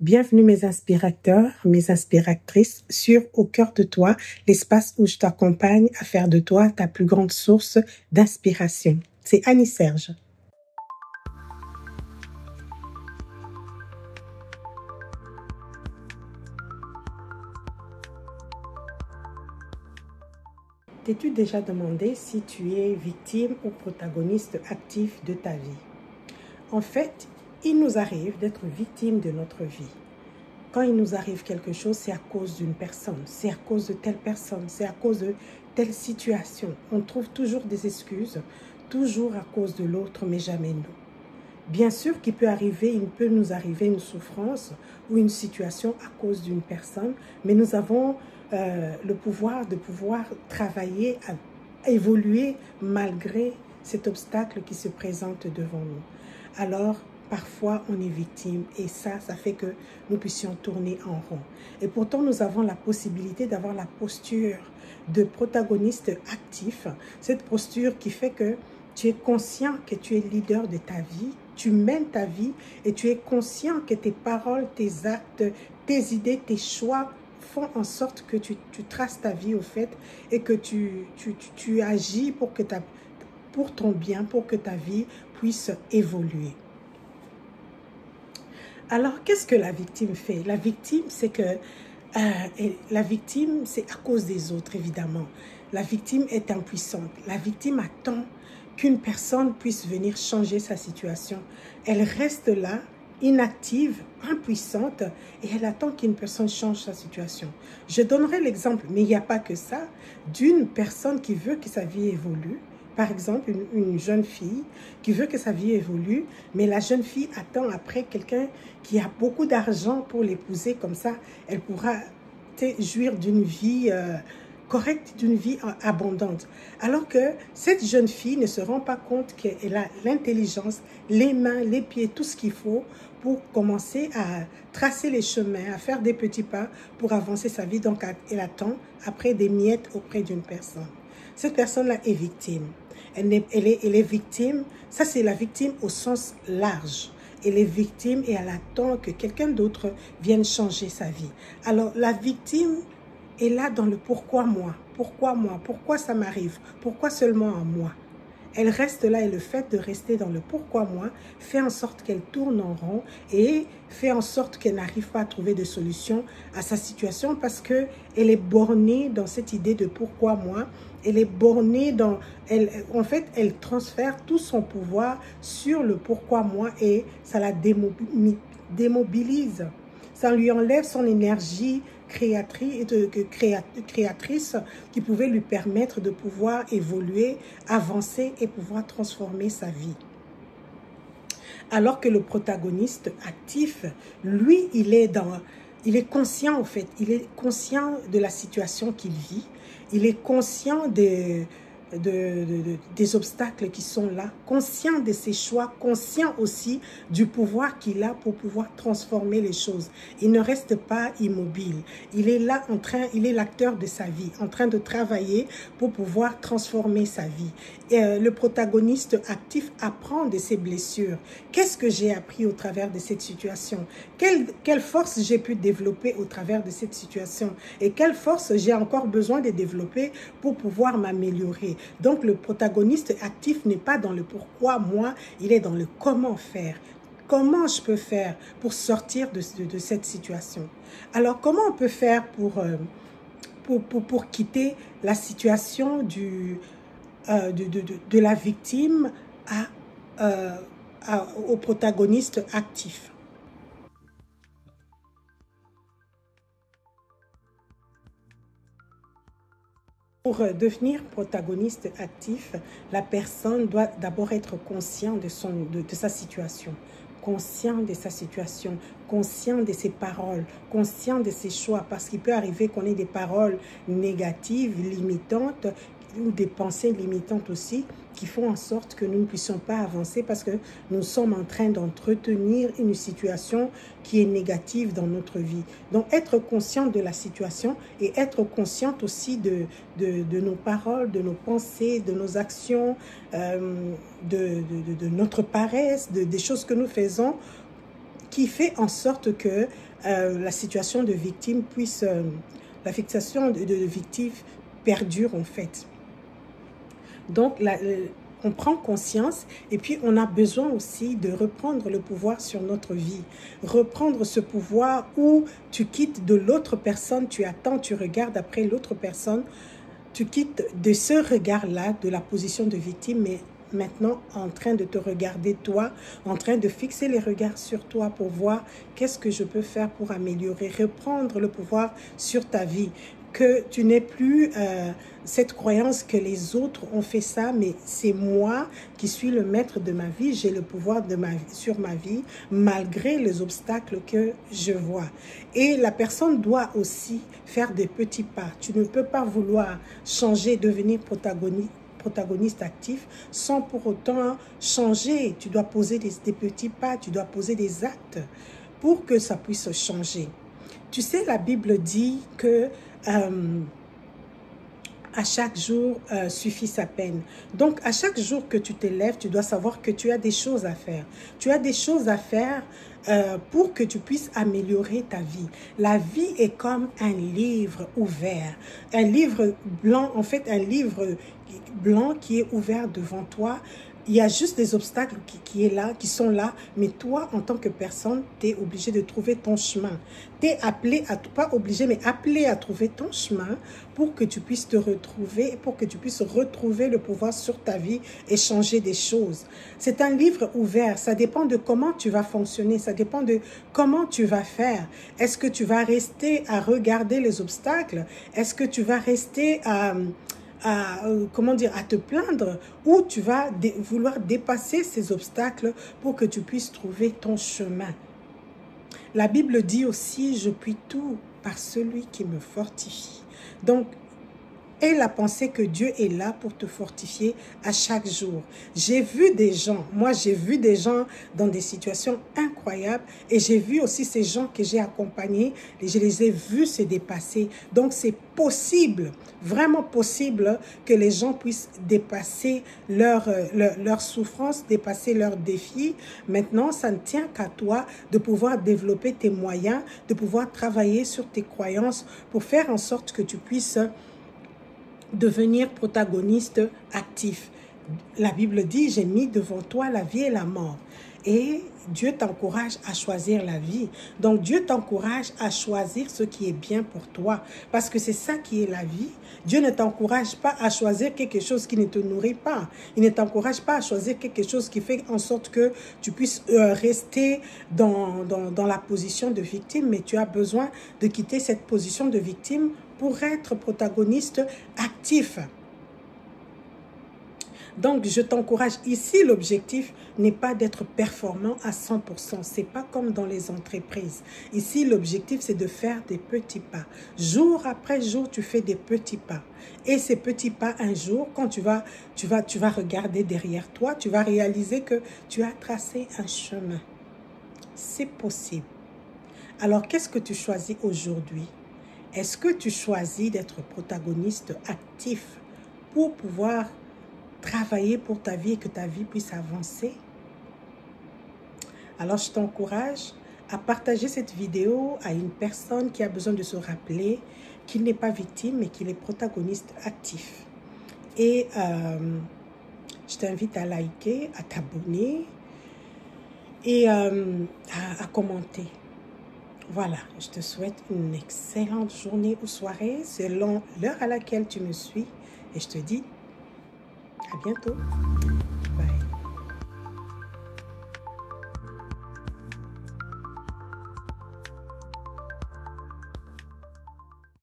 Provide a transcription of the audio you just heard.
Bienvenue mes inspirateurs, mes inspiratrices sur Au cœur de toi, l'espace où je t'accompagne à faire de toi ta plus grande source d'inspiration. C'est Annie Serge. T'es-tu déjà demandé si tu es victime ou protagoniste actif de ta vie? En fait, il nous arrive d'être victime de notre vie. Quand il nous arrive quelque chose, c'est à cause d'une personne, c'est à cause de telle personne, c'est à cause de telle situation. On trouve toujours des excuses, toujours à cause de l'autre, mais jamais nous. Bien sûr qu'il peut nous arriver une souffrance ou une situation à cause d'une personne, mais nous avons le pouvoir de pouvoir travailler, à évoluer malgré cet obstacle qui se présente devant nous. Alors, parfois, on est victime et ça fait que nous puissions tourner en rond. Et pourtant, nous avons la possibilité d'avoir la posture de protagoniste actif. Cette posture qui fait que tu es conscient que tu es leader de ta vie, tu mènes ta vie et tu es conscient que tes paroles, tes actes, tes idées, tes choix font en sorte que tu traces ta vie au fait et que tu agis pour ton bien, pour que ta vie puisse évoluer. Alors, qu'est-ce que la victime fait? La victime, c'est que c'est à cause des autres, évidemment. La victime est impuissante. La victime attend qu'une personne puisse venir changer sa situation. Elle reste là, inactive, impuissante, et elle attend qu'une personne change sa situation. Je donnerai l'exemple, mais il n'y a pas que ça, d'une personne qui veut que sa vie évolue. Par exemple, une jeune fille qui veut que sa vie évolue, mais la jeune fille attend après quelqu'un qui a beaucoup d'argent pour l'épouser. Comme ça, elle pourra jouir d'une vie correcte, d'une vie abondante. Alors que cette jeune fille ne se rend pas compte qu'elle a l'intelligence, les mains, les pieds, tout ce qu'il faut pour commencer à tracer les chemins, à faire des petits pas pour avancer sa vie. Donc, elle attend après des miettes auprès d'une personne. Cette personne-là est victime. Elle est victime, ça c'est la victime au sens large. Elle est victime et elle attend que quelqu'un d'autre vienne changer sa vie. Alors la victime est là dans le pourquoi moi, pourquoi ça m'arrive, pourquoi seulement à moi. Elle reste là et le fait de rester dans le pourquoi moi fait en sorte qu'elle tourne en rond et fait en sorte qu'elle n'arrive pas à trouver de solution à sa situation parce qu'elle est bornée dans cette idée de pourquoi moi. Elle est bornée dans... En fait, elle transfère tout son pouvoir sur le pourquoi moi et ça la démobilise. Ça lui enlève son énergie créatrice qui pouvait lui permettre de pouvoir évoluer, avancer et pouvoir transformer sa vie. Alors que le protagoniste actif, lui, il est conscient en fait, il est conscient de la situation qu'il vit, il est conscient des obstacles qui sont là, conscient de ses choix, conscient aussi du pouvoir qu'il a pour pouvoir transformer les choses. Il ne reste pas immobile. Il est là il est l'acteur de sa vie, en train de travailler pour pouvoir transformer sa vie. Et le protagoniste actif apprend de ses blessures. Qu'est-ce que j'ai appris au travers de cette situation? Quelle force j'ai pu développer au travers de cette situation? Et quelle force j'ai encore besoin de développer pour pouvoir m'améliorer? Donc, le protagoniste actif n'est pas dans le pourquoi moi, il est dans le comment faire. Comment je peux faire pour sortir de cette situation? Alors, comment on peut faire pour quitter la situation de la victime au protagoniste actif? Pour devenir protagoniste actif, la personne doit d'abord être consciente de sa situation, conscient de sa situation, conscient de ses paroles, conscient de ses choix, parce qu'il peut arriver qu'on ait des paroles négatives, limitantes, ou des pensées limitantes aussi, qui font en sorte que nous ne puissions pas avancer parce que nous sommes en train d'entretenir une situation qui est négative dans notre vie. Donc, être conscient de la situation et être consciente aussi de nos paroles, de nos pensées, de nos actions, de notre paresse, des choses que nous faisons qui fait en sorte que la situation de victime puisse, la fixation de victime perdure en fait. Donc, on prend conscience et puis on a besoin aussi de reprendre le pouvoir sur notre vie. Reprendre ce pouvoir où tu quittes de l'autre personne, tu attends, tu regardes après l'autre personne, tu quittes de ce regard-là, de la position de victime, mais maintenant en train de te regarder toi, en train de fixer les regards sur toi pour voir qu'est-ce que je peux faire pour améliorer, reprendre le pouvoir sur ta vie. Que tu n'aies plus cette croyance que les autres ont fait ça, mais c'est moi qui suis le maître de ma vie, j'ai le pouvoir sur ma vie, malgré les obstacles que je vois. Et la personne doit aussi faire des petits pas. Tu ne peux pas vouloir changer, devenir protagoniste actif sans pour autant changer. Tu dois poser des petits pas, tu dois poser des actes pour que ça puisse changer. Tu sais, la Bible dit que à chaque jour suffit sa peine. Donc, à chaque jour que tu te lèves, tu dois savoir que tu as des choses à faire. Tu as des choses à faire pour que tu puisses améliorer ta vie. La vie est comme un livre ouvert. Un livre blanc, en fait, un livre blanc qui est ouvert devant toi. Il y a juste des obstacles qui sont là, mais toi, en tant que personne, tu es obligé de trouver ton chemin. Tu es appelé, pas obligé, mais appelé à trouver ton chemin pour que tu puisses te retrouver, pour que tu puisses retrouver le pouvoir sur ta vie et changer des choses. C'est un livre ouvert, ça dépend de comment tu vas fonctionner, ça dépend de comment tu vas faire. Est-ce que tu vas rester à regarder les obstacles? Est-ce que tu vas rester à te plaindre, ou tu vas vouloir dépasser ces obstacles pour que tu puisses trouver ton chemin. La Bible dit aussi, je puis tout par celui qui me fortifie. Donc, aie la pensée que Dieu est là pour te fortifier à chaque jour. J'ai vu des gens, moi j'ai vu des gens dans des situations incroyables et j'ai vu aussi ces gens que j'ai accompagnés et je les ai vus se dépasser. Donc c'est possible, vraiment possible que les gens puissent dépasser leur souffrance, dépasser leurs défis. Maintenant, ça ne tient qu'à toi de pouvoir développer tes moyens, de pouvoir travailler sur tes croyances pour faire en sorte que tu puisses devenir protagoniste actif. La Bible dit, j'ai mis devant toi la vie et la mort. Et Dieu t'encourage à choisir la vie. Donc Dieu t'encourage à choisir ce qui est bien pour toi. Parce que c'est ça qui est la vie. Dieu ne t'encourage pas à choisir quelque chose qui ne te nourrit pas. Il ne t'encourage pas à choisir quelque chose qui fait en sorte que tu puisses rester dans la position de victime. Mais tu as besoin de quitter cette position de victime pour être protagoniste actif. Donc, je t'encourage. Ici, l'objectif n'est pas d'être performant à 100%. Ce n'est pas comme dans les entreprises. Ici, l'objectif, c'est de faire des petits pas. Jour après jour, tu fais des petits pas. Et ces petits pas, un jour, quand tu vas regarder derrière toi, tu vas réaliser que tu as tracé un chemin. C'est possible. Alors, qu'est-ce que tu choisis aujourd'hui? Est-ce que tu choisis d'être protagoniste actif pour pouvoir travailler pour ta vie et que ta vie puisse avancer? Alors, je t'encourage à partager cette vidéo à une personne qui a besoin de se rappeler qu'il n'est pas victime, mais qu'il est protagoniste actif. Et je t'invite à liker, à t'abonner et à commenter. Voilà, je te souhaite une excellente journée ou soirée selon l'heure à laquelle tu me suis et je te dis à bientôt.